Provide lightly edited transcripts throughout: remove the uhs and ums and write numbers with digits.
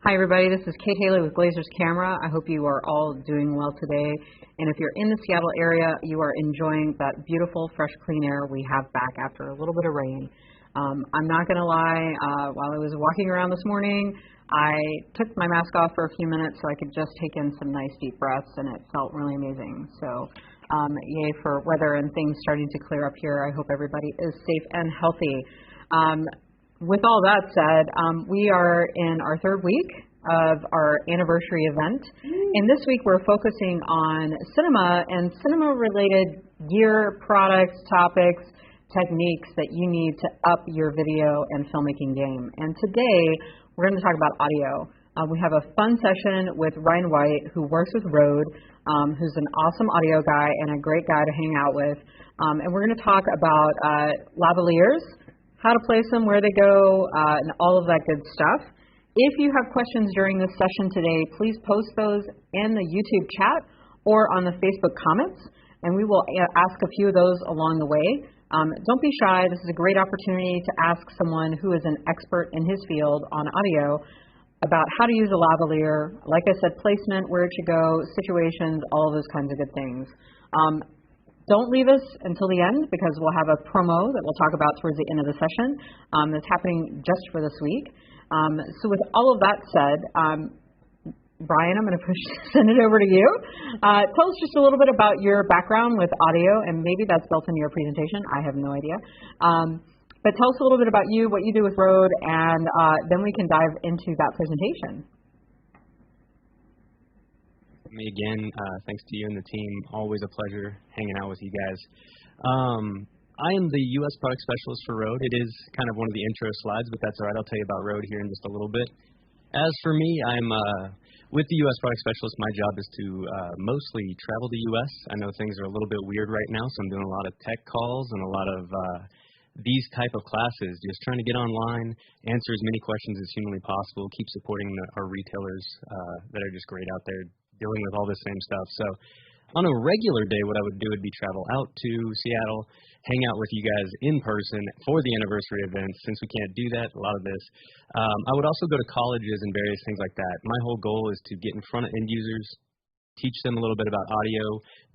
Hi everybody, this is Kate Haley with Glazer's Camera. I hope you are all doing well today. And if you're in the Seattle area, you are enjoying that beautiful, fresh, clean air we have back after a little bit of rain. I'm not going to lie, while I was walking around this morning, I took my mask off for a few minutes so I could just take in some nice deep breaths, and it felt really amazing. So yay for weather and things starting to clear up here. I hope everybody is safe and healthy. With all that said, we are in our third week of our anniversary event, and this week we're focusing on cinema and cinema-related gear, products, topics, techniques that you need to up your video and filmmaking game. And today we're going to talk about audio. We have a fun session with Ryan White, who works with RØDE, who's an awesome audio guy and a great guy to hang out with. And we're going to talk about lavaliers, how to place them, where they go, and all of that good stuff. If you have questions during this session today, please post those in the YouTube chat or on the Facebook comments, and we will ask a few of those along the way. Don't be shy. This is a great opportunity to ask someone who is an expert in his field on audio about how to use a lavalier, like I said, placement, where it should go, situations, all of those kinds of good things. Don't leave us until the end, because we'll have a promo that we'll talk about towards the end of the session that's happening just for this week. So with all of that said, Brian, I'm going to send it over to you. Tell us just a little bit about your background with audio, and maybe that's built into your presentation. I have no idea. But tell us a little bit about you, what you do with RØDE, and then we can dive into that presentation. Me again, thanks to you and the team. Always a pleasure hanging out with you guys. I am the U.S. product specialist for RØDE. It is kind of one of the intro slides, but that's all right. I'll tell you about RØDE here in just a little bit. As for me, I'm with the U.S. product specialist. My job is to mostly travel the U.S. I know things are a little bit weird right now, so I'm doing a lot of tech calls and a lot of these type of classes, just trying to get online, answer as many questions as humanly possible, keep supporting our retailers that are just great out there, dealing with all this same stuff. So on a regular day, what I would do would be travel out to Seattle, hang out with you guys in person for the anniversary event. Since we can't do that, a lot of this. I would also go to colleges and various things like that. My whole goal is to get in front of end users, teach them a little bit about audio,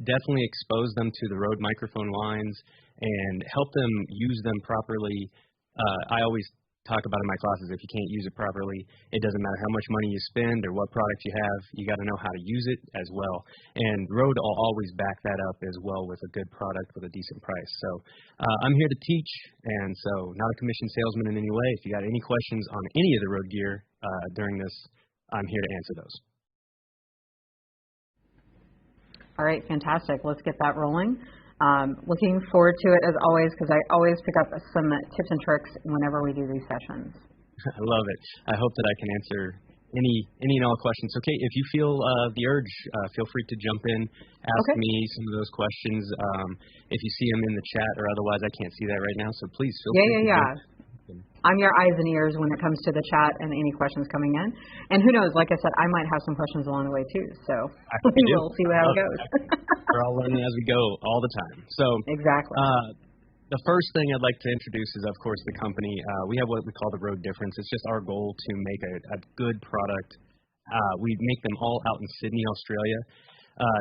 definitely expose them to the RØDE microphone lines, and help them use them properly. I always talk about in my classes, if you can't use it properly, it doesn't matter how much money you spend or what product you have, you got to know how to use it as well. And RØDE will always back that up as well with a good product with a decent price. So I'm here to teach, and so not a commission salesman in any way. If you got any questions on any of the RØDE gear during this, I'm here to answer those. All right, fantastic. Let's get that rolling. Looking forward to it as always, because I always pick up some tips and tricks whenever we do these sessions. I love it. I hope that I can answer any and all questions. Okay, if you feel the urge, feel free to jump in, ask me some of those questions. If you see them in the chat or otherwise, I can't see that right now, so please feel free to jump in. I'm your eyes and ears when it comes to the chat and any questions coming in. And who knows, like I said, I might have some questions along the way too. So we'll see how it goes. We're all learning as we go all the time. So exactly. The first thing I'd like to introduce is, of course, the company. We have what we call the RØDE difference. It's just our goal to make a good product. We make them all out in Sydney, Australia.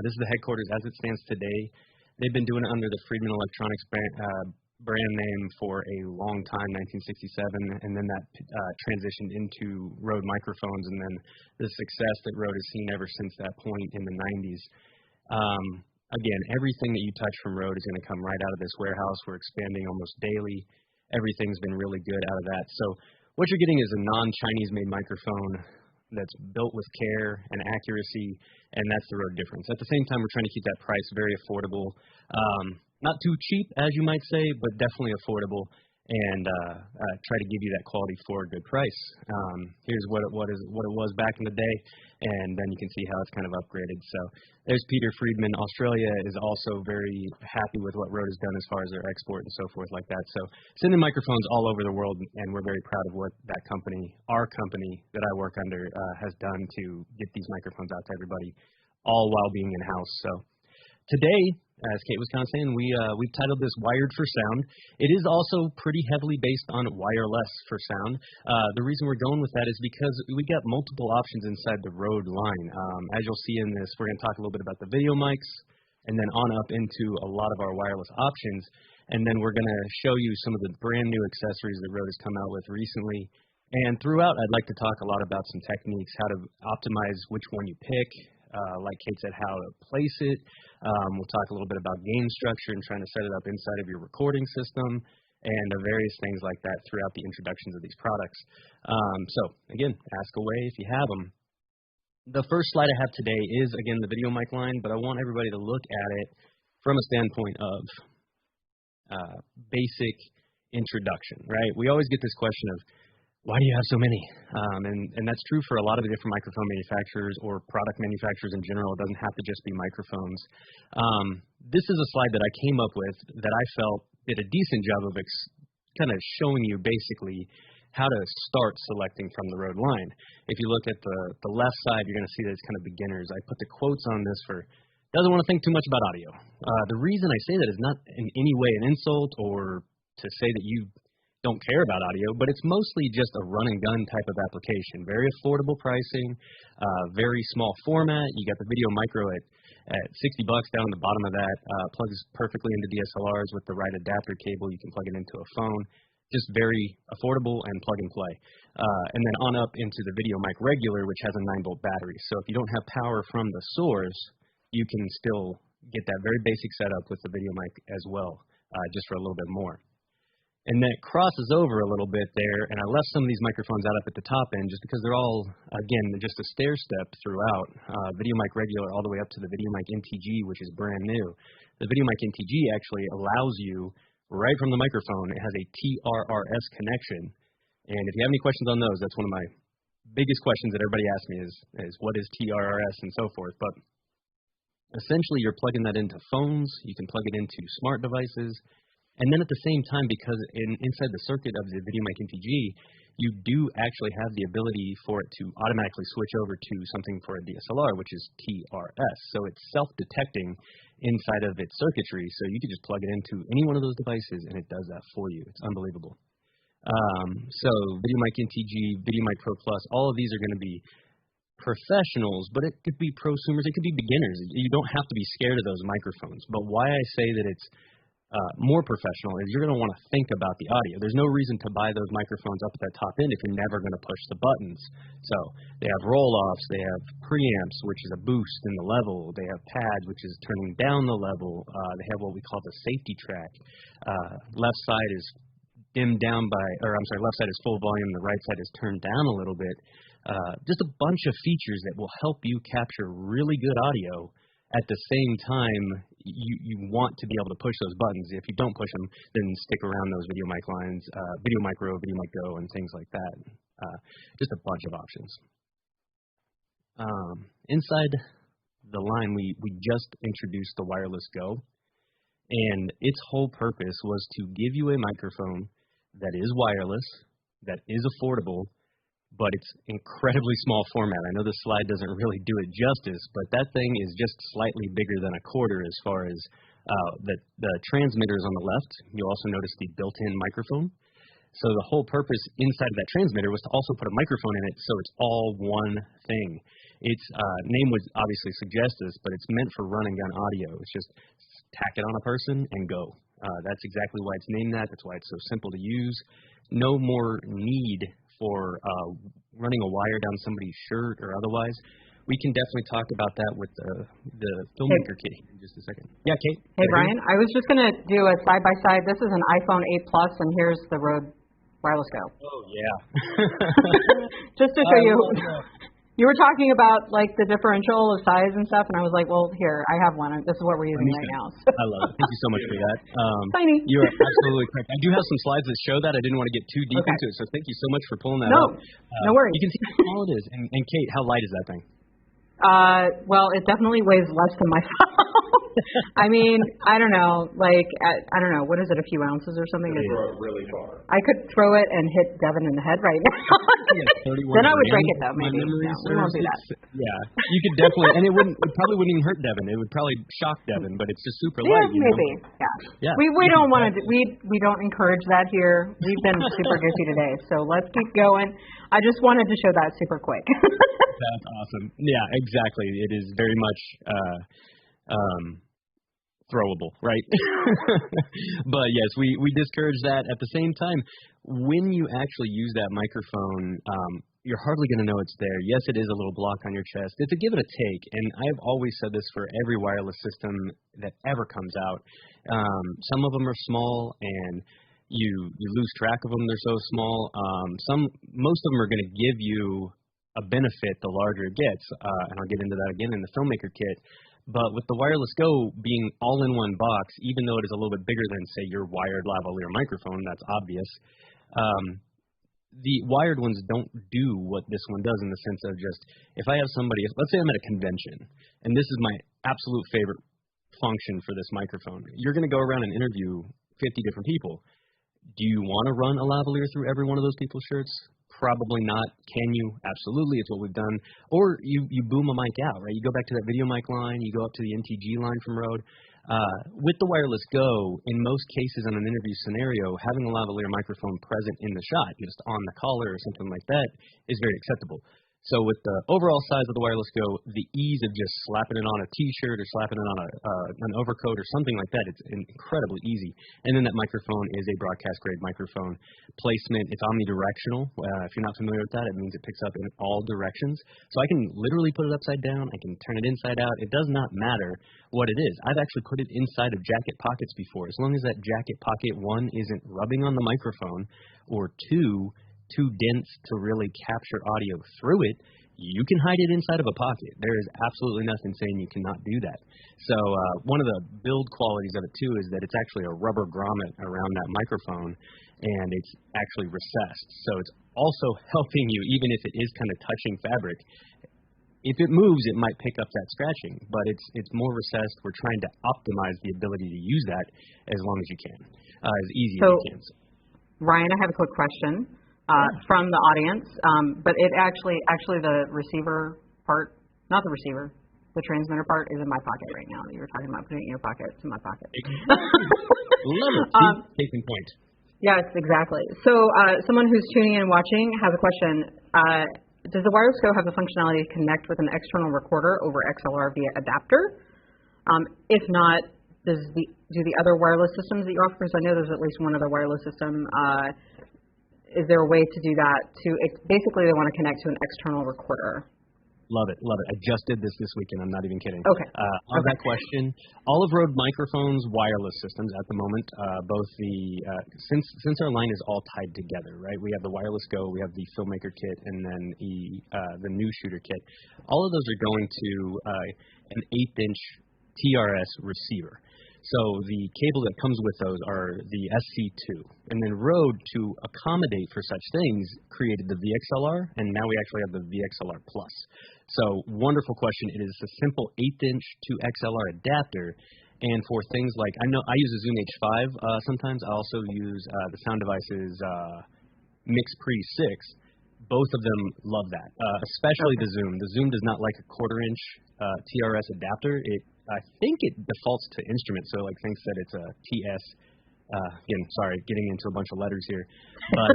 This is the headquarters as it stands today. They've been doing it under the Friedman Electronics brand name for a long time, 1967, and then that transitioned into RØDE microphones, and then the success that RØDE has seen ever since that point in the 90s. Again, everything that you touch from RØDE is going to come right out of this warehouse. We're expanding almost daily. Everything's been really good out of that. So what you're getting is a non-Chinese made microphone that's built with care and accuracy, and that's the RØDE difference. At the same time, we're trying to keep that price very affordable. Not too cheap, as you might say, but definitely affordable, and try to give you that quality for a good price. Here's what it was back in the day, and then you can see how it's kind of upgraded. So there's Peter Friedman. Australia is also very happy with what RØDE has done as far as their export and so forth like that. So sending microphones all over the world, and we're very proud of what that company, our company that I work under, has done to get these microphones out to everybody, all while being in-house. So today, as Kate was kind of saying, we've titled this Wired for Sound. It is also pretty heavily based on wireless for sound. The reason we're going with that is because we got multiple options inside the Rode line. As you'll see in this, we're going to talk a little bit about the video mics, and then on up into a lot of our wireless options. And then we're going to show you some of the brand new accessories that Rode has come out with recently. And throughout, I'd like to talk a lot about some techniques, how to optimize which one you pick, like Kate said, how to place it. We'll talk a little bit about gain structure and trying to set it up inside of your recording system, and various things like that throughout the introductions of these products. So again, ask away if you have them. The first slide I have today is, again, the video mic line, but I want everybody to look at it from a standpoint of basic introduction, right? We always get this question of, why do you have so many? And that's true for a lot of the different microphone manufacturers or product manufacturers in general. It doesn't have to just be microphones. This is a slide that I came up with that I felt did a decent job of kind of showing you basically how to start selecting from the Rode line. If you look at the left side, you're going to see that it's kind of beginners. I put the quotes on this for doesn't want to think too much about audio. The reason I say that is not in any way an insult or to say that you don't care about audio, but it's mostly just a run and gun type of application. Very affordable pricing, very small format. You got the video micro at $60 down at the bottom of that. Plugs perfectly into DSLRs with the right adapter cable. You can plug it into a phone. Just very affordable and plug and play. And then on up into the video mic regular, which has a 9-volt battery. So if you don't have power from the source, you can still get that very basic setup with the video mic as well, just for a little bit more. And then it crosses over a little bit there, and I left some of these microphones out up at the top end just because they're all, again, just a stair step throughout. Video mic regular all the way up to the video mic NTG, which is brand new. The video mic NTG actually allows you, right from the microphone, it has a TRRS connection. And if you have any questions on those, that's one of my biggest questions that everybody asks me is what is TRRS and so forth. But essentially, you're plugging that into phones. You can plug it into smart devices. And then at the same time, because inside the circuit of the video mic NTG, you do actually have the ability for it to automatically switch over to something for a DSLR, which is TRS. So it's self-detecting inside of its circuitry. So you can just plug it into any one of those devices, and it does that for you. It's unbelievable. So video mic NTG, video mic Pro Plus, all of these are going to be professionals, but it could be prosumers, it could be beginners. You don't have to be scared of those microphones. But why I say that it's more professional is you're going to want to think about the audio. There's no reason to buy those microphones up at that top end if you're never going to push the buttons. So they have roll-offs, they have preamps, which is a boost in the level, they have pads, which is turning down the level, they have what we call the safety track. Left side is dimmed down by, left side is full volume, the right side is turned down a little bit. Just a bunch of features that will help you capture really good audio. At the same time, you want to be able to push those buttons. If you don't push them, then stick around those video mic lines, Video Micro, Video Mic Go, and things like that. Just a bunch of options. Inside the line, we just introduced the Wireless Go, and its whole purpose was to give you a microphone that is wireless, that is affordable, but it's incredibly small format. I know this slide doesn't really do it justice, but that thing is just slightly bigger than a quarter as far as the transmitters on the left. You'll also notice the built-in microphone. So the whole purpose inside of that transmitter was to also put a microphone in it, so it's all one thing. Its name would obviously suggest this, but it's meant for run and gun audio. It's just tack it on a person and go. That's exactly why it's named that. That's why it's so simple to use. No more need for running a wire down somebody's shirt or otherwise. We can definitely talk about that with the filmmaker kit in just a second. Yeah, Kate? Hey, Brian. I was just going to do a side-by-side. This is an iPhone 8 Plus, and here's the Rode Wireless Go. Oh, yeah. Just to show you. You were talking about, like, the differential of size and stuff, and I was like, well, here, I have one. This is what we're using right now. So. I love it. Thank you so much for that. Tiny. You're absolutely correct. I do have some slides that show that. I didn't want to get too deep into it, so thank you so much for pulling that up. No worries. You can see how small it is. And Kate, how light is that thing? Well, it definitely weighs less than my phone. I mean, I don't know, like, I don't know, what is it, a few ounces or something? Throw it really far. I could throw it and hit Devin in the head right now. Then I would drink it, though, maybe. No, we won't do that. Yeah, you could definitely, and it probably wouldn't even hurt Devin. It would probably shock Devin, but it's just super light. Yeah, maybe. Yeah. We don't want to, we don't encourage that here. We've been super goofy today, so let's keep going. I just wanted to show that super quick. That's awesome. Yeah, exactly. It is very much throwable, right? But yes, we discourage that. At the same time, when you actually use that microphone, you're hardly going to know it's there. Yes, it is a little block on your chest. It's a give it a take, and I've always said this for every wireless system that ever comes out. Some of them are small, and you lose track of them. They're so small. Most of them are going to give you a benefit the larger it gets, and I'll get into that again in the Filmmaker Kit. But with the Wireless Go being all in one box, even though it is a little bit bigger than, say, your wired lavalier microphone, that's obvious, the wired ones don't do what this one does in the sense of just, if I have somebody, let's say I'm at a convention, and this is my absolute favorite function for this microphone. You're going to go around and interview 50 different people. Do you want to run a lavalier through every one of those people's shirts? Probably not. Can you? Absolutely. It's what we've done. Or you boom a mic out, right? You go back to that video mic line. You go up to the NTG line from Rode. With the Wireless Go, in most cases in an interview scenario, having a lavalier microphone present in the shot, just on the collar or something like that, is very acceptable. So with the overall size of the Wireless Go, the ease of just slapping it on a T-shirt or slapping it on an overcoat or something like that, it's incredibly easy. And then that microphone is a broadcast-grade microphone. Placement, it's omnidirectional. If you're not familiar with that, it means it picks up in all directions. So I can literally put it upside down. I can turn it inside out. It does not matter what it is. I've actually put it inside of jacket pockets before. As long as that jacket pocket, one, isn't rubbing on the microphone, or two, too dense to really capture audio through it, you can hide it inside of a pocket. There is absolutely nothing saying you cannot do that. So one of the build qualities of it, too, is that it's actually a rubber grommet around that microphone, and it's actually recessed. So it's also helping you, even if it is kind of touching fabric. If it moves, it might pick up that scratching, but it's more recessed. We're trying to optimize the ability to use that as long as you can, as easy as you can. Ryan, I have a quick question. From the audience, but it actually the receiver part, not the receiver, the transmitter part is in my pocket right now. You were talking about putting it in your pocket. It's in my pocket. Love it. Case in point. Yes, exactly. So someone who's tuning in and watching has a question. Does the Wireless Go have the functionality to connect with an external recorder over XLR via adapter? If not, do the other wireless systems that you offer, because I know there's at least one other wireless system, is there a way to do that? Basically, they want to connect to an external recorder. Love it. I just did this weekend. I'm not even kidding. Okay. On that question, all of Rode microphones, wireless systems at the moment, both since our line is all tied together, right? We have the Wireless Go, we have the Filmmaker Kit, and then the new Shooter Kit. All of those are going to an 1/8" TRS receiver. So the cable that comes with those are the SC2. And then Rode, to accommodate for such things, created the VXLR, and now we actually have the VXLR Plus. So wonderful question. It is a simple 1/8" to XLR adapter. And for things like, I know I use a Zoom H5 sometimes. I also use the Sound Devices Mix Pre 6. Both of them love that, especially the Zoom. The Zoom does not like a 1/4" TRS adapter. I think it defaults to instrument, so like thinks that it's a TS. Again, sorry, getting into a bunch of letters here, but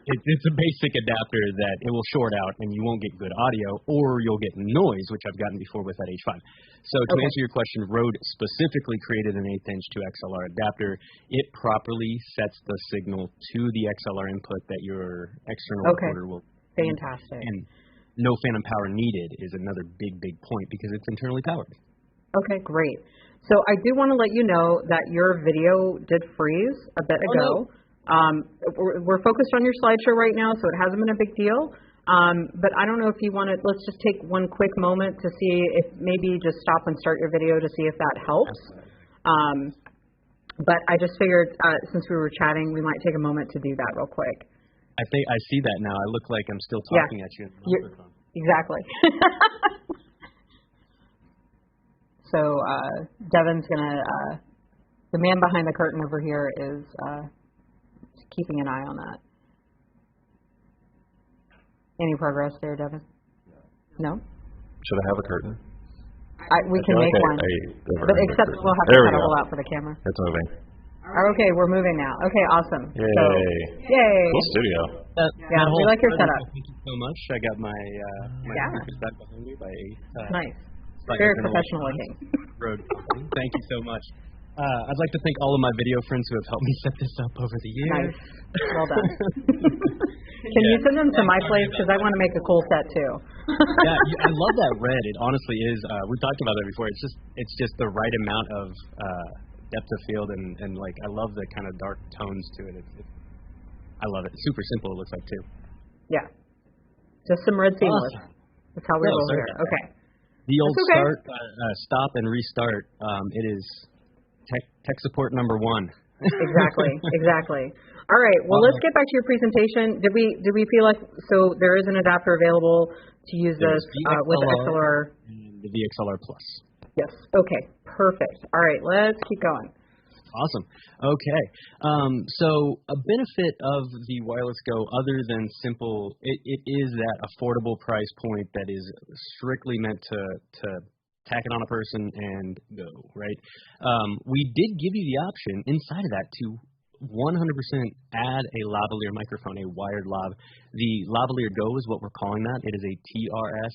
it's a basic adapter that it will short out, and you won't get good audio, or you'll get noise, which I've gotten before with that H5. So to answer your question, Rode specifically created an 1/8" to XLR adapter. It properly sets the signal to the XLR input that your external recorder will. Fantastic. And no phantom power needed is another big point because it's internally powered. Okay, great. So I do want to let you know that your video did freeze a bit ago. No. We're focused on your slideshow right now, so it hasn't been a big deal. But I don't know if you want to, let's just take one quick moment to see if maybe just stop and start your video to see if that helps. But I just figured since we were chatting, we might take a moment to do that real quick. I think I see that now. I look like I'm still talking at you in the microphone. Exactly. So Devin's going to, the man behind the curtain over here is keeping an eye on that. Any progress there, Devin? No? Should I have a curtain? We can make one. But except we'll have to cut a hole out for the camera. It's moving. Okay, we're moving now. Okay, awesome. Yay. So, yay. Cool studio. Yeah, we like your setup. Thank you so much. I got my speakers back behind me by 8. Nice. Very professional looking. Rode company. Thank you so much. I'd like to thank all of my video friends who have helped me set this up over the years. Nice. Well done. Can you send them to my place? Because I want to make a cool set too. Yeah, I love that red. It honestly is. We talked about that before. It's just the right amount of depth of field and like I love the kind of dark tones to it. I love it. It's super simple. It looks like too. Yeah. Just some red seamless. Awesome. That's how we roll here. Okay. The old start, stop, and restart. It is tech support number 1. Exactly. All right. Well, let's get back to your presentation. Did we feel like there is an adapter available to use this with the XLR? The VXLR Plus. Yes. Okay. Perfect. All right. Let's keep going. Awesome. Okay. So a benefit of the Wireless Go, other than simple, it is that affordable price point that is strictly meant to tack it on a person and go, right? We did give you the option inside of that to 100% add a lavalier microphone, a wired lav. The lavalier Go is what we're calling that. It is a TRS,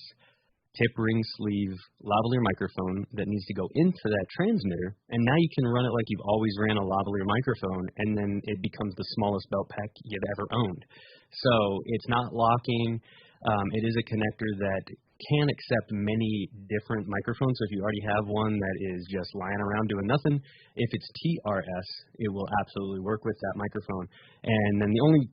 tip ring sleeve lavalier microphone that needs to go into that transmitter, and now you can run it like you've always ran a lavalier microphone, and then it becomes the smallest belt pack you've ever owned. So it's not locking. It is a connector that can accept many different microphones. So if you already have one that is just lying around doing nothing, if it's TRS, it will absolutely work with that microphone. And then the only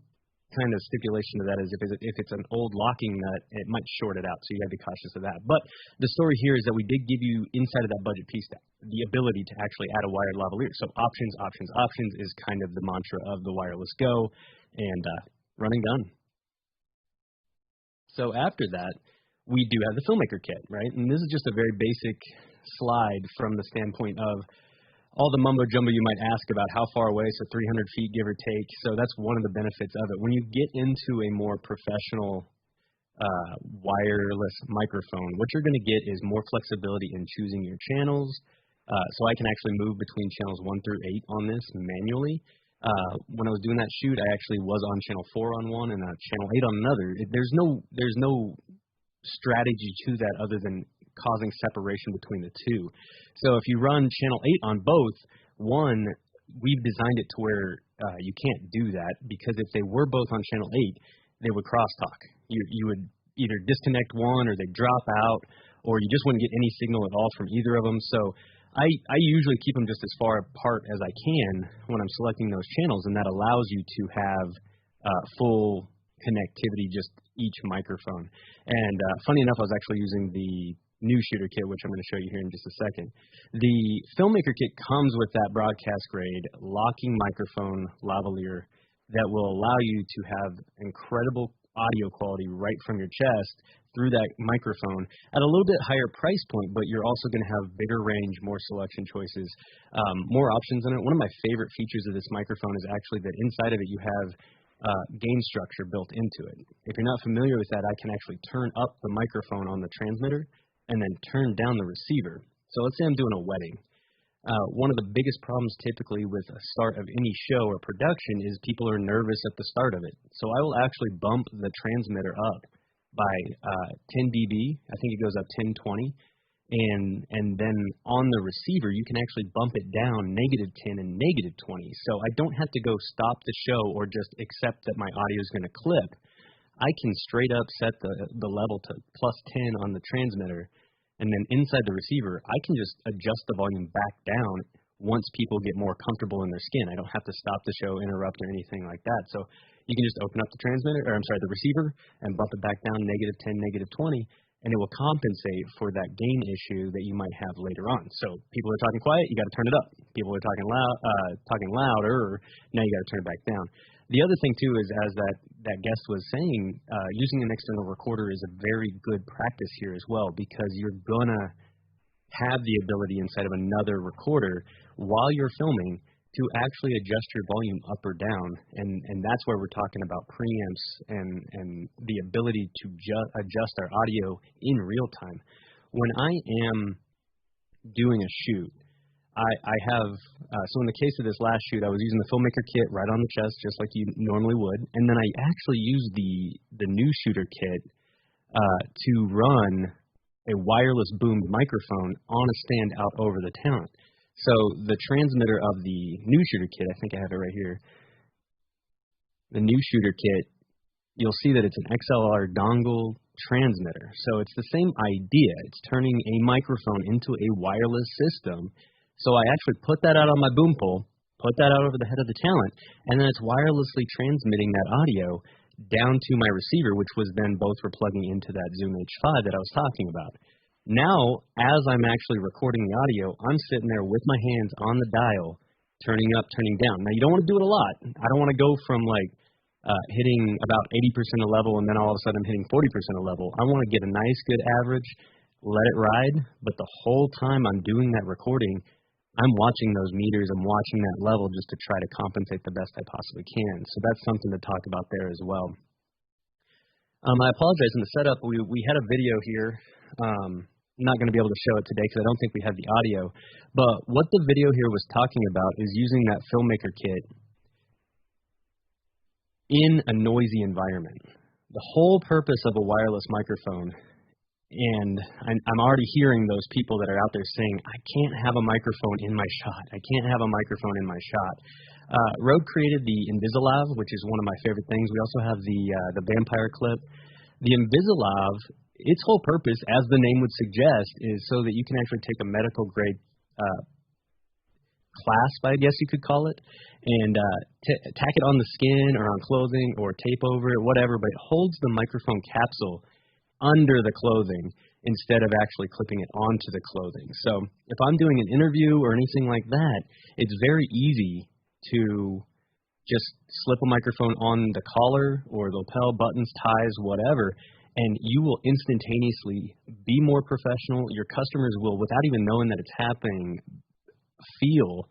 kind of stipulation to that is if it's an old locking nut, it might short it out, so you got to be cautious of that. But the story here is that we did give you, inside of that budget piece, the ability to actually add a wired lavalier. So options is kind of the mantra of the Wireless Go, and running done. So after that, we do have the Filmmaker Kit, right? And this is just a very basic slide from the standpoint of all the mumbo jumbo you might ask about how far away, so 300 feet, give or take. So that's one of the benefits of it. When you get into a more professional wireless microphone, what you're going to get is more flexibility in choosing your channels. So I can actually move between channels 1 through 8 on this manually. When I was doing that shoot, I actually was on channel 4 on one and channel 8 on another. There's no strategy to that other than causing separation between the two. So if you run channel 8 on both, one, we've designed it to where you can't do that, because if they were both on channel 8, they would crosstalk. You would either disconnect one or they'd drop out, or you just wouldn't get any signal at all from either of them. So I usually keep them just as far apart as I can when I'm selecting those channels, and that allows you to have full connectivity, just each microphone. And funny enough, I was actually using the new shooter kit, which I'm going to show you here in just a second. The Filmmaker Kit comes with that broadcast grade locking microphone lavalier that will allow you to have incredible audio quality right from your chest through that microphone at a little bit higher price point, but you're also going to have bigger range, more selection choices, more options in it. One of my favorite features of this microphone is actually that inside of it you have gain structure built into it. If you're not familiar with that, I can actually turn up the microphone on the transmitter and then turn down the receiver. So let's say I'm doing a wedding. One of the biggest problems typically with a start of any show or production is people are nervous at the start of it. So I will actually bump the transmitter up by 10 dB. I think it goes up 1020. And then on the receiver, you can actually bump it down -10 and -20. So I don't have to go stop the show or just accept that my audio is going to clip. I can straight up set the level to +10 on the transmitter, and then inside the receiver, I can just adjust the volume back down once people get more comfortable in their skin. I don't have to stop the show, interrupt, or anything like that. So you can just open up the the receiver, and bump it back down -10, -20, and it will compensate for that gain issue that you might have later on. So people are talking quiet, you got to turn it up. People are talking louder, now you got to turn it back down. The other thing too is, as that guest was saying, using an external recorder is a very good practice here as well, because you're gonna have the ability inside of another recorder while you're filming to actually adjust your volume up or down, and that's where we're talking about preamps and the ability to adjust our audio in real time. When I am doing a shoot, I have, so in the case of this last shoot, I was using the Filmmaker kit right on the chest, just like you normally would, and then I actually used the new shooter kit to run a wireless boomed microphone on a stand out over the talent. So the transmitter of the new shooter kit, I think I have it right here, the new shooter kit, you'll see that it's an XLR dongle transmitter. So it's the same idea. It's turning a microphone into a wireless system. So I actually put that out on my boom pole, put that out over the head of the talent, and then it's wirelessly transmitting that audio down to my receiver, which was then both replugging into that Zoom H5 that I was talking about. Now, as I'm actually recording the audio, I'm sitting there with my hands on the dial, turning up, turning down. Now, you don't want to do it a lot. I don't want to go from like hitting about 80% of level and then all of a sudden I'm hitting 40% of level. I want to get a nice, good average, let it ride, but the whole time I'm doing that recording, I'm watching those meters, I'm watching that level just to try to compensate the best I possibly can. So that's something to talk about there as well. I apologize in the setup. We had a video here. I'm not going to be able to show it today because I don't think we have the audio. But what the video here was talking about is using that Filmmaker kit in a noisy environment. The whole purpose of a wireless microphone, and I'm already hearing those people that are out there saying, I can't have a microphone in my shot. I can't have a microphone in my shot. Rode created the Invisalav, which is one of my favorite things. We also have the Vampire clip. The Invisalav, its whole purpose, as the name would suggest, is so that you can actually take a medical grade clasp, I guess you could call it, and tack it on the skin or on clothing or tape over it, whatever, but it holds the microphone capsule under the clothing instead of actually clipping it onto the clothing. So if I'm doing an interview or anything like that, it's very easy to just slip a microphone on the collar or the lapel, buttons, ties, whatever, and you will instantaneously be more professional. Your customers will, without even knowing that it's happening, feel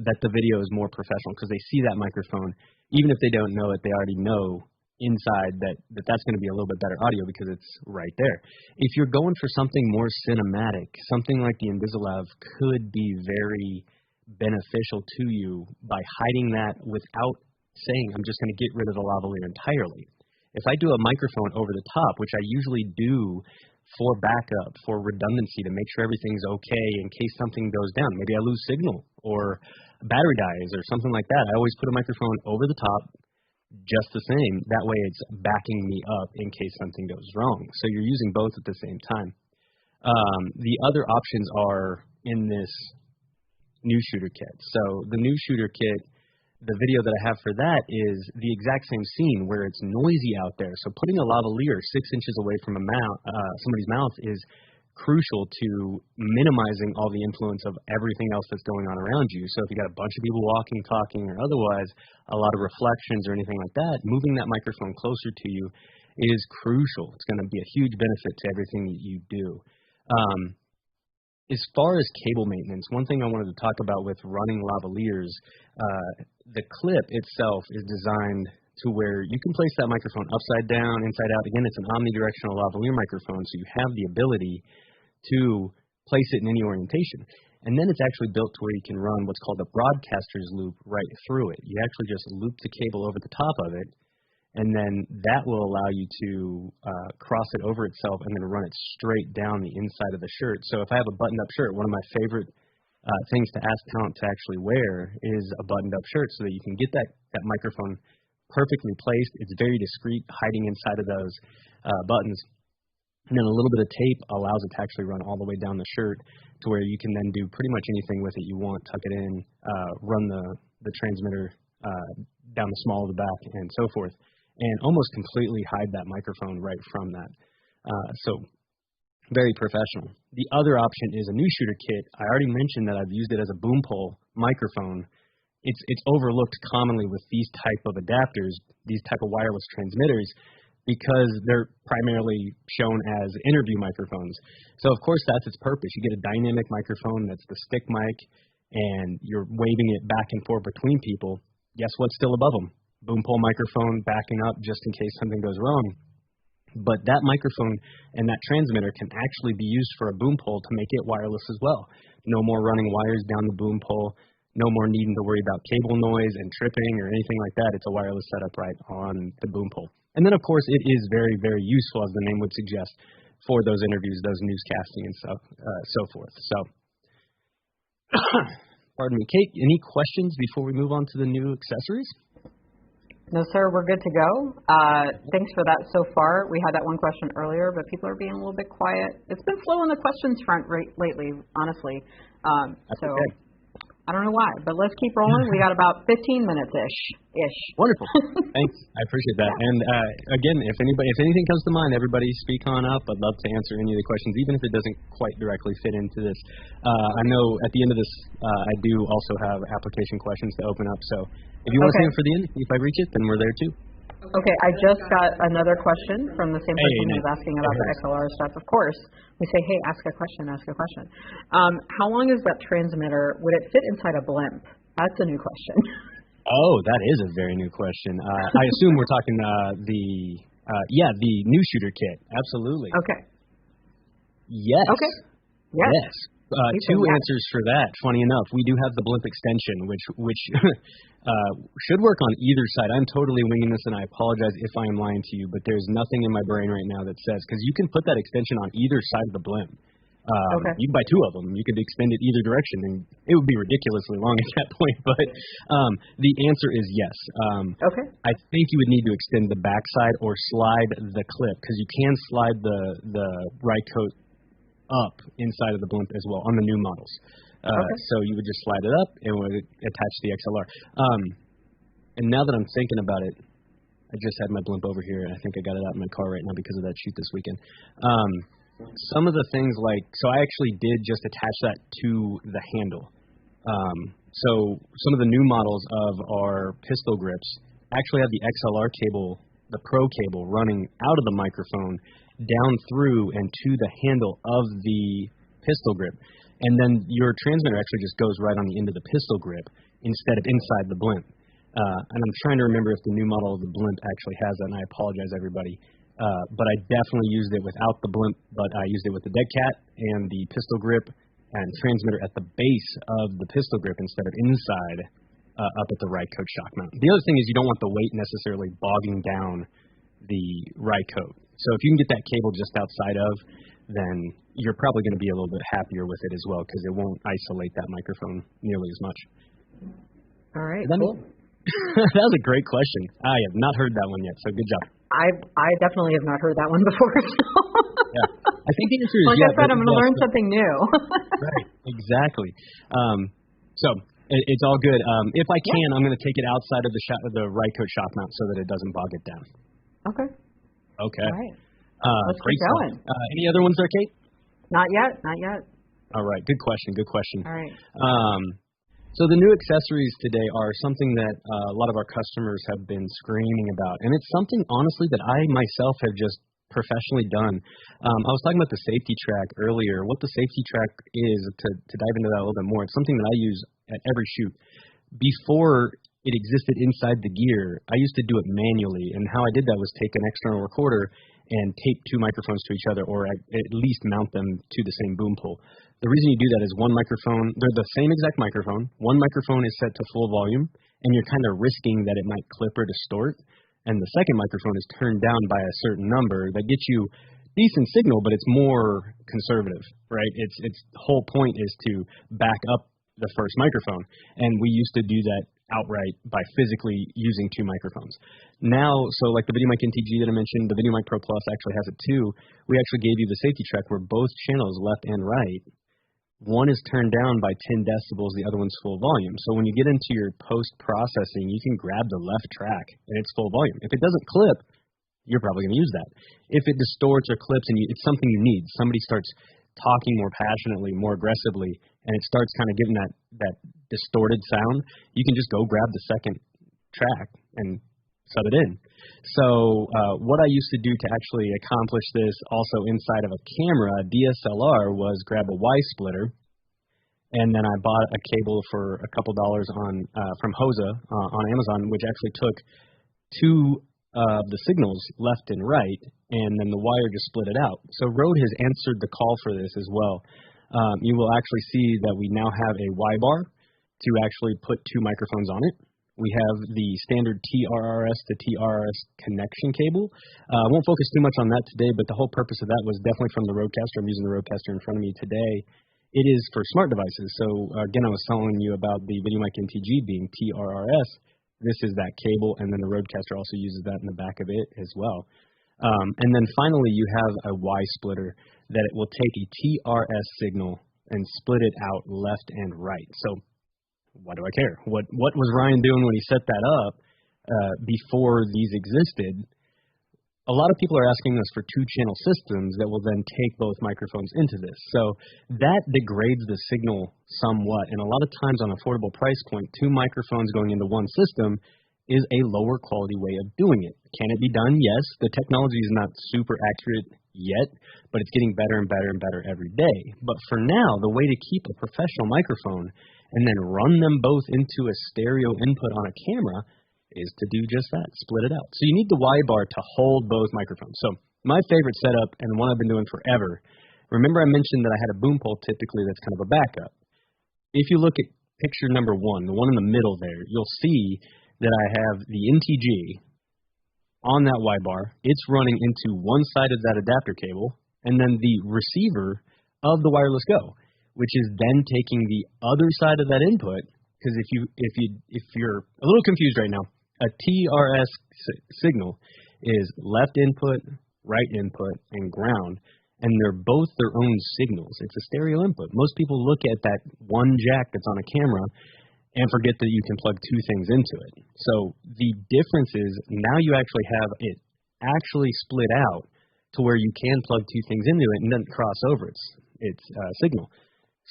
that the video is more professional because they see that microphone. Even if they don't know it, they already know inside that's going to be a little bit better audio because it's right there. If you're going for something more cinematic, something like the Invisalav could be very beneficial to you by hiding that without saying, I'm just going to get rid of the lavalier entirely. If I do a microphone over the top, which I usually do for backup, for redundancy, to make sure everything's okay in case something goes down, maybe I lose signal or battery dies or something like that, I always put a microphone over the top just the same. That way it's backing me up in case something goes wrong. So you're using both at the same time. The other options are in this new shooter kit. So the new shooter kit, the video that I have for that is the exact same scene where it's noisy out there. So putting a lavalier 6 inches away from somebody's mouth is crucial to minimizing all the influence of everything else that's going on around you. So if you got a bunch of people walking, talking, or otherwise, a lot of reflections or anything like that, moving that microphone closer to you is crucial. It's going to be a huge benefit to everything that you do. As far as cable maintenance, one thing I wanted to talk about with running lavaliers, the clip itself is designed to where you can place that microphone upside down, inside out. Again, it's an omnidirectional lavalier microphone, so you have the ability to place it in any orientation. And then it's actually built to where you can run what's called a broadcaster's loop right through it. You actually just loop the cable over the top of it, and then that will allow you to cross it over itself and then run it straight down the inside of the shirt. So if I have a buttoned-up shirt, one of my favorite things to ask talent to actually wear is a buttoned-up shirt so that you can get that microphone perfectly placed. It's very discreet, hiding inside of those buttons. And then a little bit of tape allows it to actually run all the way down the shirt to where you can then do pretty much anything with it you want, tuck it in, run the transmitter down the small of the back and so forth, and almost completely hide that microphone right from that. So very professional. The other option is a new shooter kit. I already mentioned that I've used it as a boom pole microphone. It's overlooked commonly with these type of adapters, these type of wireless transmitters, because they're primarily shown as interview microphones. So, of course, that's its purpose. You get a dynamic microphone that's the stick mic, and you're waving it back and forth between people. Guess what's still above them? Boom pole microphone backing up just in case something goes wrong. But that microphone and that transmitter can actually be used for a boom pole to make it wireless as well. No more running wires down the boom pole. No more needing to worry about cable noise and tripping or anything like that. It's a wireless setup right on the boom pole. And then, of course, it is very, very useful, as the name would suggest, for those interviews, those newscasting and so forth. So, pardon me. Kate, any questions before we move on to the new accessories? No, sir, we're good to go. Thanks for that so far. We had that one question earlier, but people are being a little bit quiet. It's been slow on the questions front lately, honestly. That's okay. I don't know why, but let's keep rolling. We got about 15 minutes-ish. Wonderful. Thanks. I appreciate that. Yeah. And again, if anything comes to mind, everybody speak on up. I'd love to answer any of the questions, even if it doesn't quite directly fit into this. I know at the end of this, I do also have application questions to open up. So if you want to save it for the end, if I reach it, then we're there too. Okay, I just got another question from the same person who was asking about the XLR stuff. Of course, we say, hey, ask a question. How long is that transmitter? Would it fit inside a blimp? That's a new question. Oh, that is a very new question. I assume we're talking the new shooter kit. Absolutely. Okay. Yes. Okay. Yes. Two answers for that. Funny enough, we do have the blimp extension, which should work on either side. I'm totally winging this, and I apologize if I am lying to you, but there's nothing in my brain right now that says, because you can put that extension on either side of the blimp. You can buy two of them. You could extend it either direction, and it would be ridiculously long at that point. But the answer is yes. Okay. I think you would need to extend the backside or slide the clip, because you can slide the right coat up inside of the blimp as well on the new models. So you would just slide it up and would attach the XLR. And now that I'm thinking about it, I just had my blimp over here, and I think I got it out in my car right now because of that shoot this weekend. Some of the things so I actually did just attach that to the handle. So some of the new models of our pistol grips actually have the XLR cable, the Pro cable, running out of the microphone down through and to the handle of the pistol grip. And then your transmitter actually just goes right on the end of the pistol grip instead of inside the blimp. And I'm trying to remember if the new model of the blimp actually has that, and I apologize, everybody. But I definitely used it without the blimp, but I used it with the dead cat and the pistol grip and transmitter at the base of the pistol grip instead of inside up at the right coat shock mount. The other thing is you don't want the weight necessarily bogging down the right coat. So if you can get that cable just outside of, then you're probably going to be a little bit happier with it as well, because it won't isolate that microphone nearly as much. All right, cool. That was a great question. I have not heard that one yet, so good job. I definitely have not heard that one before. So. Yeah, I think the answer is like I said, I'm going to learn something new. Right, exactly. So it's all good. If I can, I'm going to take it outside of the right coat shock mount so that it doesn't bog it down. Okay. All right. Let's keep going. Any other ones there, Kate? Not yet. All right. Good question. All right. So the new accessories today are something that a lot of our customers have been screaming about, and it's something, honestly, that I myself have just professionally done. I was talking about the safety track earlier. What the safety track is, to dive into that a little bit more, it's something that I use at every shoot. Before it existed inside the gear, I used to do it manually, and how I did that was take an external recorder and tape two microphones to each other, or at least mount them to the same boom pole. The reason you do that is one microphone, they're the same exact microphone. One microphone is set to full volume, and you're kind of risking that it might clip or distort. And the second microphone is turned down by a certain number that gets you decent signal, but it's more conservative, right? Its whole point is to back up the first microphone. And we used to do that outright by physically using two microphones. Now, so like the VideoMic NTG that I mentioned, the VideoMic Pro Plus actually has it too. We actually gave you the safety track where both channels, left and right, one is turned down by 10 decibels, the other one's full volume. So when you get into your post-processing, you can grab the left track and it's full volume. If it doesn't clip, you're probably going to use that. If it distorts or clips and it's something you need, somebody starts talking more passionately, more aggressively, and it starts kind of giving that distorted sound, you can just go grab the second track and sub it in. So what I used to do to actually accomplish this also inside of a camera, a DSLR, was grab a Y splitter, and then I bought a cable for a couple dollars from HOSA on Amazon, which actually took two of the signals left and right, and then the wire just split it out. So Rode has answered the call for this as well. You will actually see that we now have a Y bar to actually put two microphones on it. We have the standard TRRS to TRRS connection cable. I won't focus too much on that today, but the whole purpose of that was definitely from the Rodecaster. I'm using the Rodecaster in front of me today. It is for smart devices. So again, I was telling you about the VideoMic NTG being TRRS. This is that cable, and then the Rodecaster also uses that in the back of it as well. And then finally, you have a Y splitter that it will take a TRS signal and split it out left and right. So why do I care? What was Ryan doing when he set that up before these existed? A lot of people are asking us for two-channel systems that will then take both microphones into this. So that degrades the signal somewhat, and a lot of times on affordable price point, two microphones going into one system is a lower quality way of doing it. Can it be done? Yes. The technology is not super accurate yet, but it's getting better and better and better every day. But for now, the way to keep a professional microphone and then run them both into a stereo input on a camera is to do just that, split it out. So you need the Y bar to hold both microphones. So my favorite setup, and the one I've been doing forever, remember I mentioned that I had a boom pole typically that's kind of a backup. If you look at picture number one, the one in the middle there, you'll see that I have the NTG on that Y bar. It's running into one side of that adapter cable, and then the receiver of the wireless Go, which is then taking the other side of that input. Because if you're a little confused right now, a TRS signal is left input, right input, and ground, and they're both their own signals. It's a stereo input. Most people look at that one jack that's on a camera and forget that you can plug two things into it. So the difference is now you actually have it actually split out to where you can plug two things into it and doesn't cross over its signal.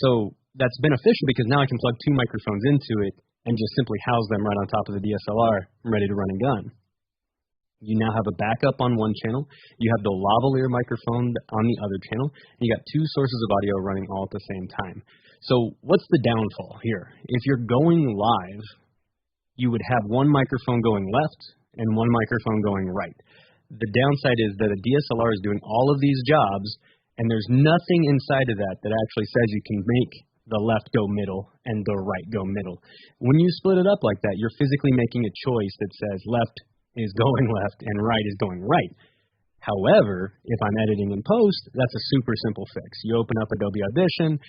So that's beneficial because now I can plug two microphones into it and just simply house them right on top of the DSLR and ready to run and gun. You now have a backup on one channel. You have the lavalier microphone on the other channel. And you got two sources of audio running all at the same time. So what's the downfall here? If you're going live, you would have one microphone going left and one microphone going right. The downside is that a DSLR is doing all of these jobs, and there's nothing inside of that that actually says you can make the left go middle and the right go middle. When you split it up like that, you're physically making a choice that says left is going left and right is going right. However, if I'm editing in post, that's a super simple fix. You open up Adobe Audition,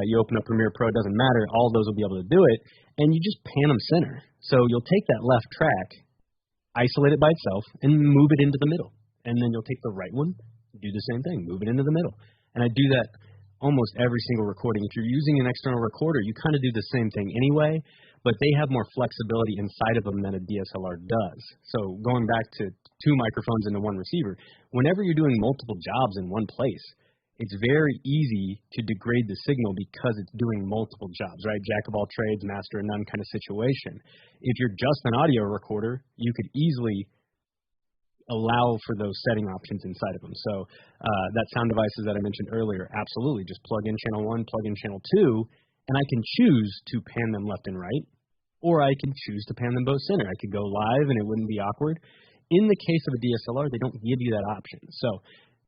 you open up Premiere Pro, it doesn't matter, all those will be able to do it, and you just pan them center. So you'll take that left track, isolate it by itself, and move it into the middle. And then you'll take the right one, do the same thing, move it into the middle. And I do that almost every single recording. If you're using an external recorder, you kind of do the same thing anyway, but they have more flexibility inside of them than a DSLR does. So going back to two microphones into one receiver, whenever you're doing multiple jobs in one place, it's very easy to degrade the signal because it's doing multiple jobs, right? Jack of all trades, master of none kind of situation. If you're just an audio recorder, you could easily allow for those setting options inside of them. So that sound devices that I mentioned earlier, absolutely. Just plug in channel 1, plug in channel 2, and I can choose to pan them left and right, or I can choose to pan them both center. I could go live and it wouldn't be awkward. In the case of a DSLR, they don't give you that option. So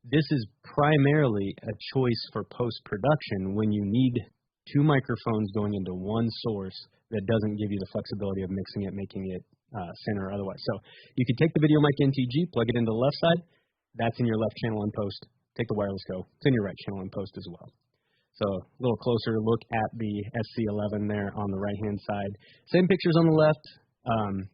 this is primarily a choice for post-production when you need two microphones going into one source that doesn't give you the flexibility of mixing it, making it center or otherwise. So you could take the VideoMic NTG, plug it into the left side. That's in your left channel in post. Take the wireless Go. It's in your right channel in post as well. So a little closer look at the SC11 there on the right-hand side. Same pictures on the left.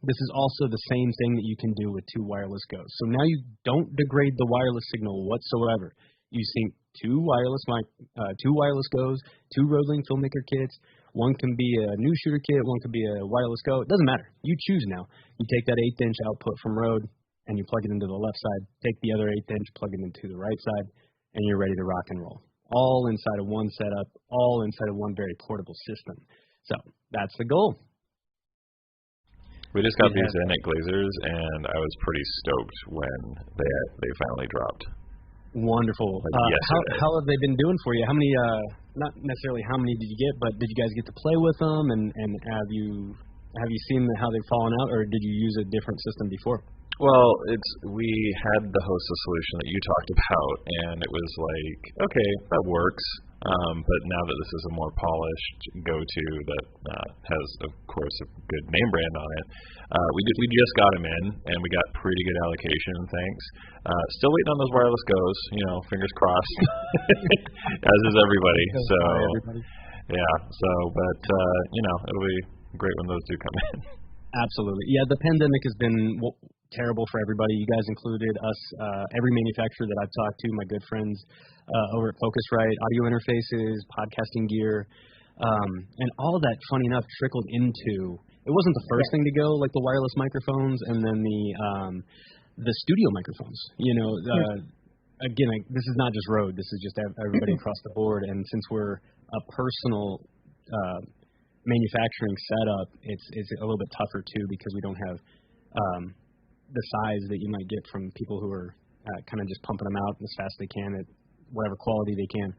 This is also the same thing that you can do with two wireless Go's. So now you don't degrade the wireless signal whatsoever. You sync two wireless Go's, two RØDE filmmaker kits. One can be a new shooter kit, one could be a wireless Go. It doesn't matter. You choose now. You take that 1/8" output from RØDE and you plug it into the left side. Take the other 1/8", plug it into the right side, and you're ready to rock and roll. All inside of one setup, all inside of one very portable system. So that's the goal. We just got these in at Glazer's, and I was pretty stoked when they finally dropped. Wonderful. How have they been doing for you? How many? Not necessarily how many did you get, but did you guys get to play with them? And have you seen how they've fallen out, or did you use a different system before? Well, we had the Hostess solution that you talked about, and it was like, okay, that works. But now that this is a more polished go-to that has, of course, a good name brand on it, we just got them in, and we got pretty good allocation, thanks. Still waiting on those wireless goes, fingers crossed, as is everybody. So, yeah. So, but it'll be great when those do come in. Absolutely. Yeah, the pandemic has been terrible for everybody. You guys included, us, every manufacturer that I've talked to, my good friends over at Focusrite, audio interfaces, podcasting gear, and all of that, funny enough, trickled into, it wasn't the first thing to go, like the wireless microphones and then the studio microphones. Again, this is not just Rode, this is just everybody across the board, and since we're a personal manufacturing setup, it's a little bit tougher too, because we don't have the size that you might get from people who are kind of just pumping them out as fast as they can at whatever quality they can.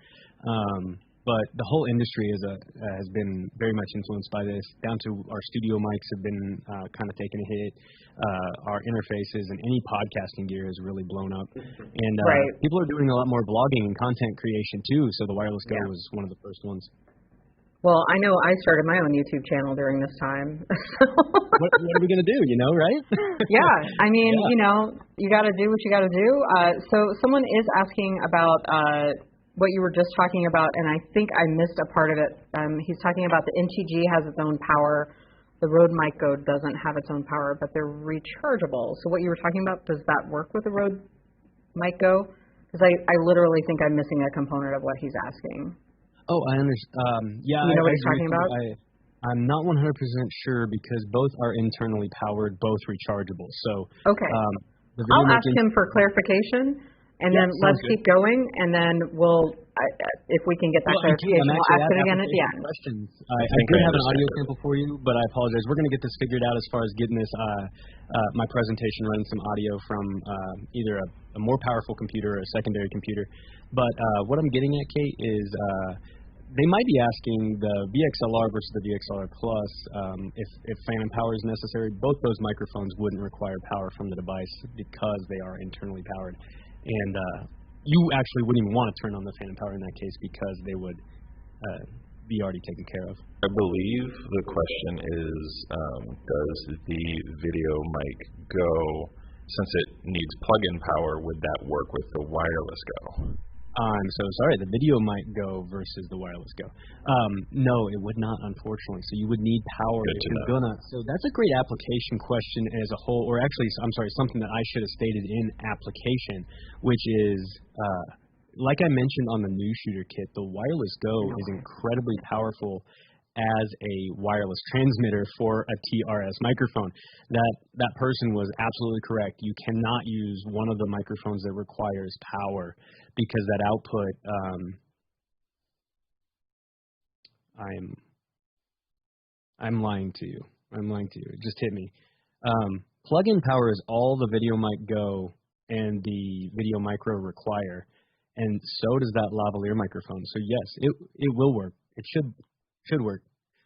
But the whole industry has been very much influenced by this, down to our studio mics have been kind of taking a hit. Our interfaces and any podcasting gear has really blown up. And people are doing a lot more blogging and content creation too, so the Wireless Go was one of the first ones. Well, I know I started my own YouTube channel during this time. What are we going to do, right? Yeah, I mean, you got to do what you got to do. So someone is asking about what you were just talking about, and I think I missed a part of it. He's talking about the NTG has its own power. The Rode Mic Go doesn't have its own power, but they're rechargeable. So what you were talking about, does that work with the Rode Mic Go? Because I literally think I'm missing a component of what he's asking. Oh, I understand. Yeah, you know what he's talking about? I'm not 100% sure because both are internally powered, both rechargeable. So okay, I'll ask him for clarification, and then let's keep going, and then we'll, if we can get that clarification, we'll ask it again at the end. Questions. I did have an audio sample for you, but I apologize. We're going to get this figured out as far as getting this my presentation running some audio from either a more powerful computer or a secondary computer. But what I'm getting at, Kate, is they might be asking the VXLR versus the VXLR Plus if phantom power is necessary. Both those microphones wouldn't require power from the device because they are internally powered. And you actually wouldn't even want to turn on the phantom power in that case because they would be already taken care of. I believe the question is, does the video mic go, since it needs plug-in power, would that work with the wireless Go? I'm so sorry. The video might go versus the wireless Go. No, it would not, unfortunately. So you would need power if you're gonna. So that's a great application question as a whole, or actually, I'm sorry, something that I should have stated in application, which is, like I mentioned on the news shooter kit, the wireless Go is incredibly powerful as a wireless transmitter for a TRS microphone. That person was absolutely correct. You cannot use one of the microphones that requires power because that output, I'm lying to you. It just hit me. Plug-in power is all the Video Mic Go and the Video Micro require, and so does that lavalier microphone. So yes, it will work. It should work.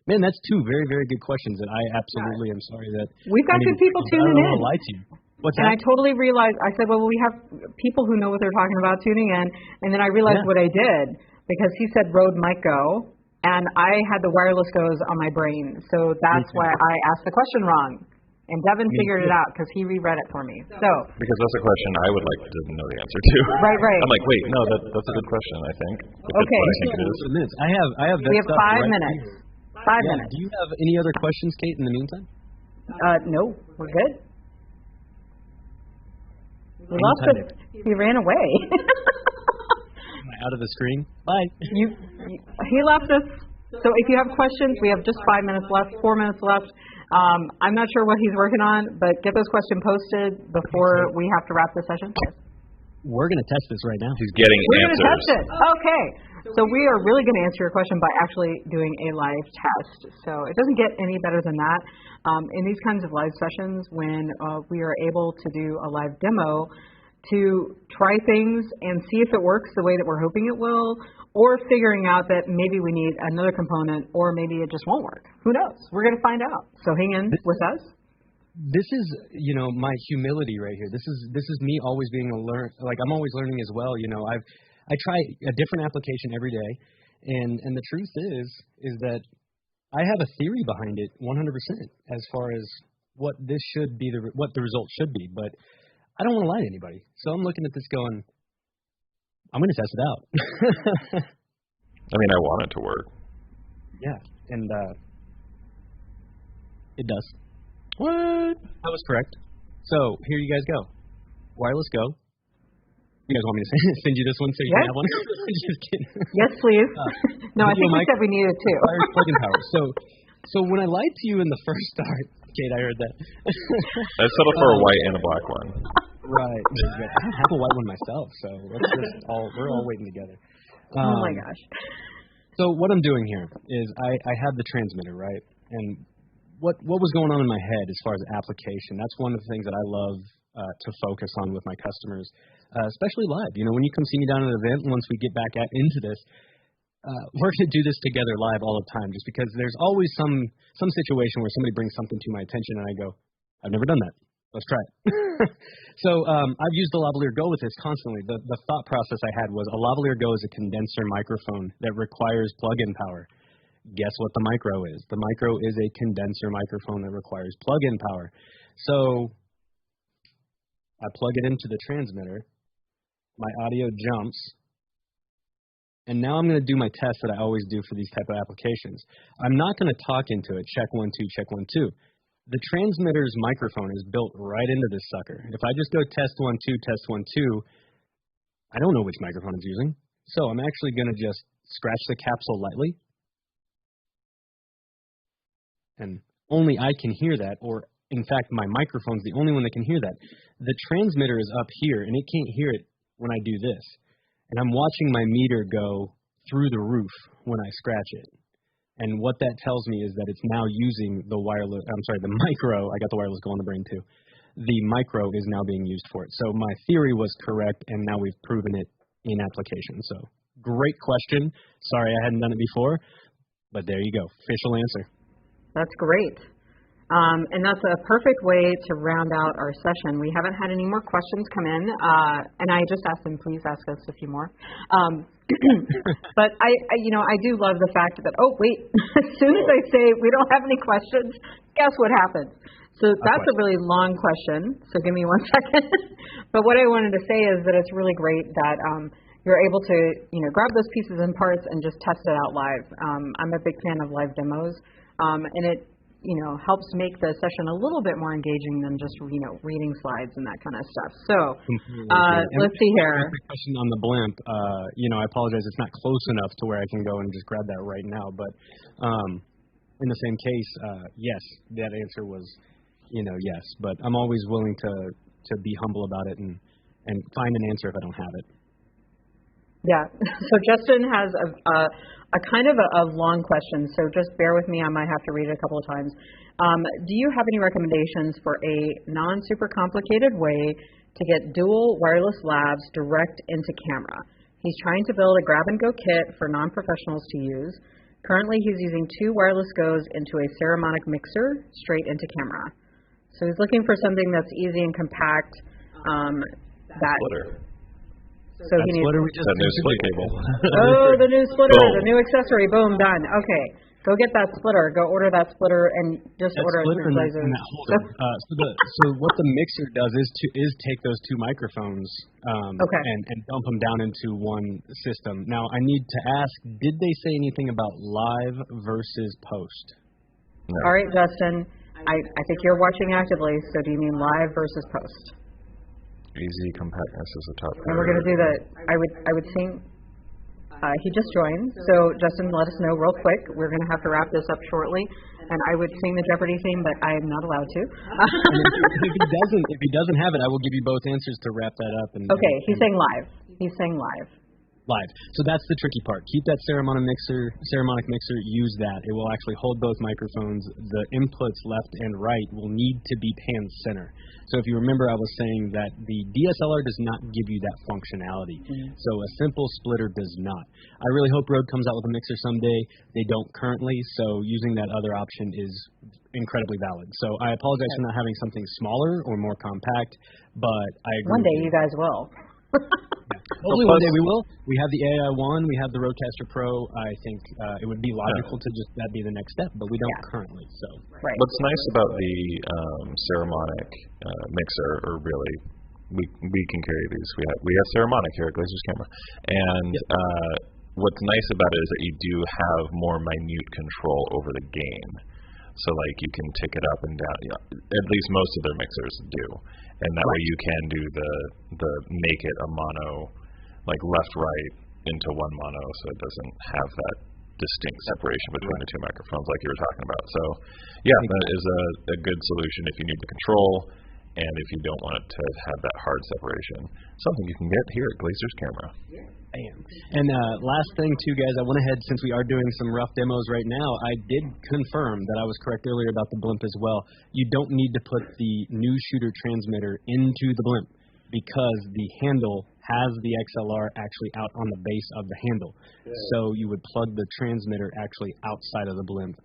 Man, that's two very, very good questions that I absolutely am sorry that we've got good people tuning in. I don't want to lie to you. What's that? I totally realized, I said, well, we have people who know what they're talking about tuning in, and then I realized what I did, because he said Rode Mic Go, and I had the wireless Goes on my brain, so that's why I asked the question wrong. And Devin figured it out because he reread it for me. So because that's a question I would like to know the answer to. Right. I'm like, wait, no, that's a good question. I think. Okay. I have. We have 5 minutes. 5 minutes. Do you have any other questions, Kate? In the meantime. No, we're good. We lost it. He ran away. Am I out of the screen? Bye. He left us. So if you have questions, we have just 5 minutes left. 4 minutes left. I'm not sure what he's working on, but get those questions posted before we have to wrap the session. Yes. We're going to test this right now. He's getting We're answers. going to test it. Okay. So we are really going to answer your question by actually doing a live test. So it doesn't get any better than that. In these kinds of live sessions, when we are able to do a live demo to try things and see if it works the way that we're hoping it will, or figuring out that maybe we need another component, or maybe it just won't work. Who knows? We're going to find out. So hang in with us. This is, my humility right here. This is me always being I'm always learning as well. I try a different application every day, and the truth is that I have a theory behind it 100% as far as what this should be, what the result should be, but I don't want to lie to anybody. So I'm looking at this going, I'm going to test it out. I mean, I want it to work. Yeah, and it does. What? That was correct. So here you guys go. Wireless go. You guys want me to send you this one so you can have one? Just kidding. Yes, please. No, I think we said we needed two. Wireless plug-in power. So when I lied to you in the first start, Kate, I heard that. I settled for a white and a black one. Right. I don't have a white one myself, so we're all waiting together. Oh my gosh. So what I'm doing here is I have the transmitter, right? And what was going on in my head as far as application, that's one of the things that I love to focus on with my customers, especially live. When you come see me down at an event, once we get back into this, we're going to do this together live all the time, just because there's always some situation where somebody brings something to my attention and I go, I've never done that. Let's try it. So I've used the lavalier Go with this constantly. The thought process I had was a lavalier Go is a condenser microphone that requires plug-in power. Guess what the micro is? The micro is a condenser microphone that requires plug-in power. So I plug it into the transmitter. My audio jumps. And now I'm going to do my test that I always do for these type of applications. I'm not going to talk into it. Check 1, 2, check 1, 2. The transmitter's microphone is built right into this sucker. If I just go test 1, 2, test 1, 2, I don't know which microphone it's using. So I'm actually going to just scratch the capsule lightly. And only I can hear that, or in fact, my microphone's the only one that can hear that. The transmitter is up here, and it can't hear it when I do this. And I'm watching my meter go through the roof when I scratch it. And what that tells me is that it's now using the micro. I got the wireless Go on the brain too. The micro is now being used for it. So my theory was correct, and now we've proven it in application. So great question. Sorry I hadn't done it before, but there you go. Official answer. That's great. And that's a perfect way to round out our session. We haven't had any more questions come in, and I just asked them, please ask us a few more. But I do love the fact that, as soon as I say we don't have any questions, guess what happens? So that's a really long question, so give me 1 second. But what I wanted to say is that it's really great that you're able to, grab those pieces and parts and just test it out live. I'm a big fan of live demos. And it, helps make the session a little bit more engaging than just, reading slides and that kind of stuff. So, let's see here. Question on the blimp. I apologize. It's not close enough to where I can go and just grab that right now. But in the same case, yes, that answer was, yes. But I'm always willing to be humble about it and find an answer if I don't have it. Yeah. So Justin has a kind of a long question, so just bear with me. I might have to read it a couple of times. Do you have any recommendations for a non-super complicated way to get dual wireless labs direct into camera? He's trying to build a grab-and-go kit for non-professionals to use. Currently, he's using 2 wireless Go's into a Ceramonic mixer straight into camera. So he's looking for something that's easy and compact. Splitter. So he needs that new split cable. The new splitter, Boom. the new accessory. Boom, done. Okay, go get that splitter. Go order that splitter and just order it through Glazer. So what the mixer does is take those 2 microphones and dump them down into one system. Now I need to ask: did they say anything about live versus post? No. All right, Justin. I think you're watching actively. So do you mean live versus post? Easy compactness is a top priority. And we're going to do the, I would think, He just joined, so Justin, let us know real quick. We're going to have to wrap this up shortly, and I would sing the Jeopardy theme, but I am not allowed to. If he doesn't have it, I will give you both answers to wrap that up. Okay, he's saying live. He's saying live. Live. So that's the tricky part. Keep that ceremonic mixer, use that. It will actually hold both microphones. The inputs left and right will need to be pan center. So if you remember, I was saying that the DSLR does not give you that functionality. So a simple splitter does not. I really hope Rode comes out with a mixer someday. They don't currently, so using that other option is incredibly valid. So I apologize for not having something smaller or more compact, but I agree. One day you guys will. Hopefully one day we will. We have the AI-1, we have the Rodecaster Pro. I think it would be logical to just that be the next step, but we don't currently. So right. What's nice about the ceremonic mixer, or really, we can carry these. We have ceremonic here at Glazer's Camera, and what's nice about it is that you do have more minute control over the gain. So like you can tick it up and down. At least most of their mixers do, and that way you can do the make it a mono, like left right into one mono, so it doesn't have that distinct separation between the two microphones like you were talking about. So yeah, that is a good solution if you need the control, and if you don't want it to have that hard separation. Something you can get here at Glazer's Camera. Bam. And last thing too, guys, I went ahead, since we are doing some rough demos right now, I did confirm that I was correct earlier about the blimp as well. You don't need to put the new shooter transmitter into the blimp, because the handle has the XLR actually out on the base of the handle. So you would plug the transmitter actually outside of the blimp,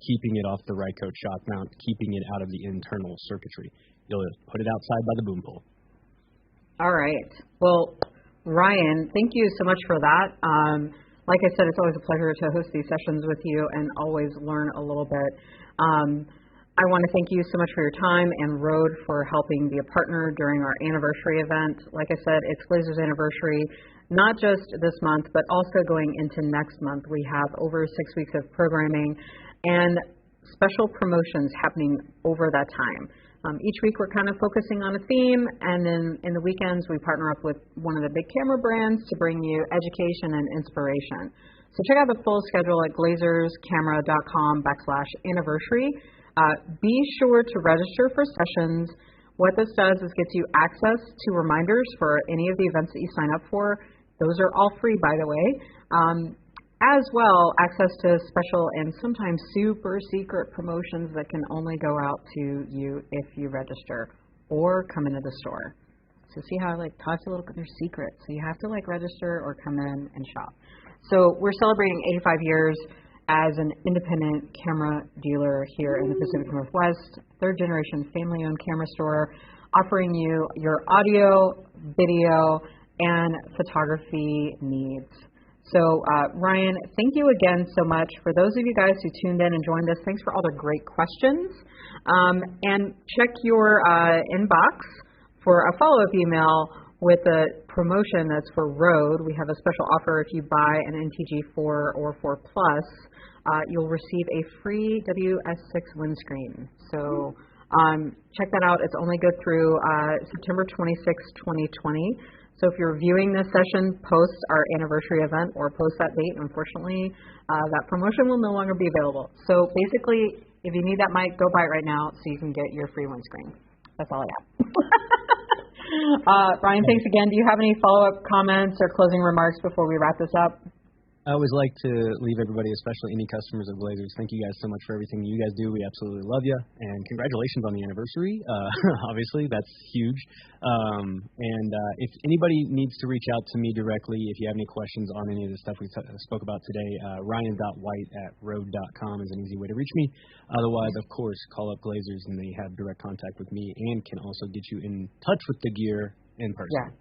keeping it off the Rycote shock mount, keeping it out of the internal circuitry. You'll put it outside by the boom pole. All right. Well, Ryan, thank you so much for that. Like I said, it's always a pleasure to host these sessions with you and always learn a little bit. I want to thank you so much for your time, and Rode for helping be a partner during our anniversary event. Like I said, it's Glazer's anniversary, not just this month, but also going into next month. We have over 6 weeks of programming and special promotions happening over that time. Each week we're kind of focusing on a theme, and then in the weekends we partner up with one of the big camera brands to bring you education and inspiration. So check out the full schedule at glazerscamera.com/anniversary. Be sure to register for sessions. What this does is gets you access to reminders for any of the events that you sign up for. Those are all free, by the way. As well, access to special and sometimes super secret promotions that can only go out to you if you register or come into the store. So see how I talked a little bit, they're secret. So you have to register or come in and shop. So we're celebrating 85 years as an independent camera dealer here in the Pacific Northwest, third generation family owned camera store, offering you your audio, video, and photography needs. So, Ryan, thank you again so much. For those of you guys who tuned in and joined us, thanks for all the great questions. And check your inbox for a follow-up email with a promotion that's for Rode. We have a special offer. If you buy an NTG4 or 4 Plus, you'll receive a free WS6 windscreen. So check that out. It's only good through September 26, 2020. So if you're viewing this session post our anniversary event or post that date, unfortunately, that promotion will no longer be available. So basically, if you need that mic, go buy it right now so you can get your free windscreen. That's all I got. Ryan, thanks again. Do you have any follow-up comments or closing remarks before we wrap this up? I always like to leave everybody, especially any customers of Glazers, thank you guys so much for everything you guys do. We absolutely love you, and congratulations on the anniversary. Obviously, that's huge. If anybody needs to reach out to me directly, if you have any questions on any of the stuff we spoke about today, ryan.white@rode.com is an easy way to reach me. Otherwise, of course, call up Glazers, and they have direct contact with me and can also get you in touch with the gear in person. Yeah,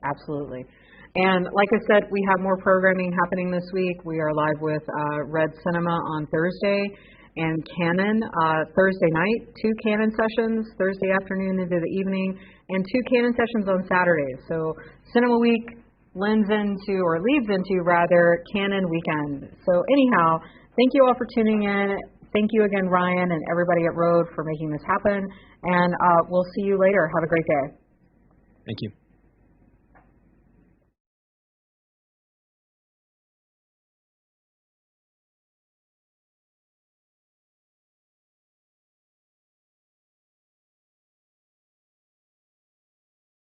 absolutely. And like I said, we have more programming happening this week. We are live with Red Cinema on Thursday and Canon Thursday night, 2 Canon sessions, Thursday afternoon into the evening, and 2 Canon sessions on Saturdays. So Cinema Week leads into Canon Weekend. So anyhow, thank you all for tuning in. Thank you again, Ryan, and everybody at Rode for making this happen. And we'll see you later. Have a great day. Thank you.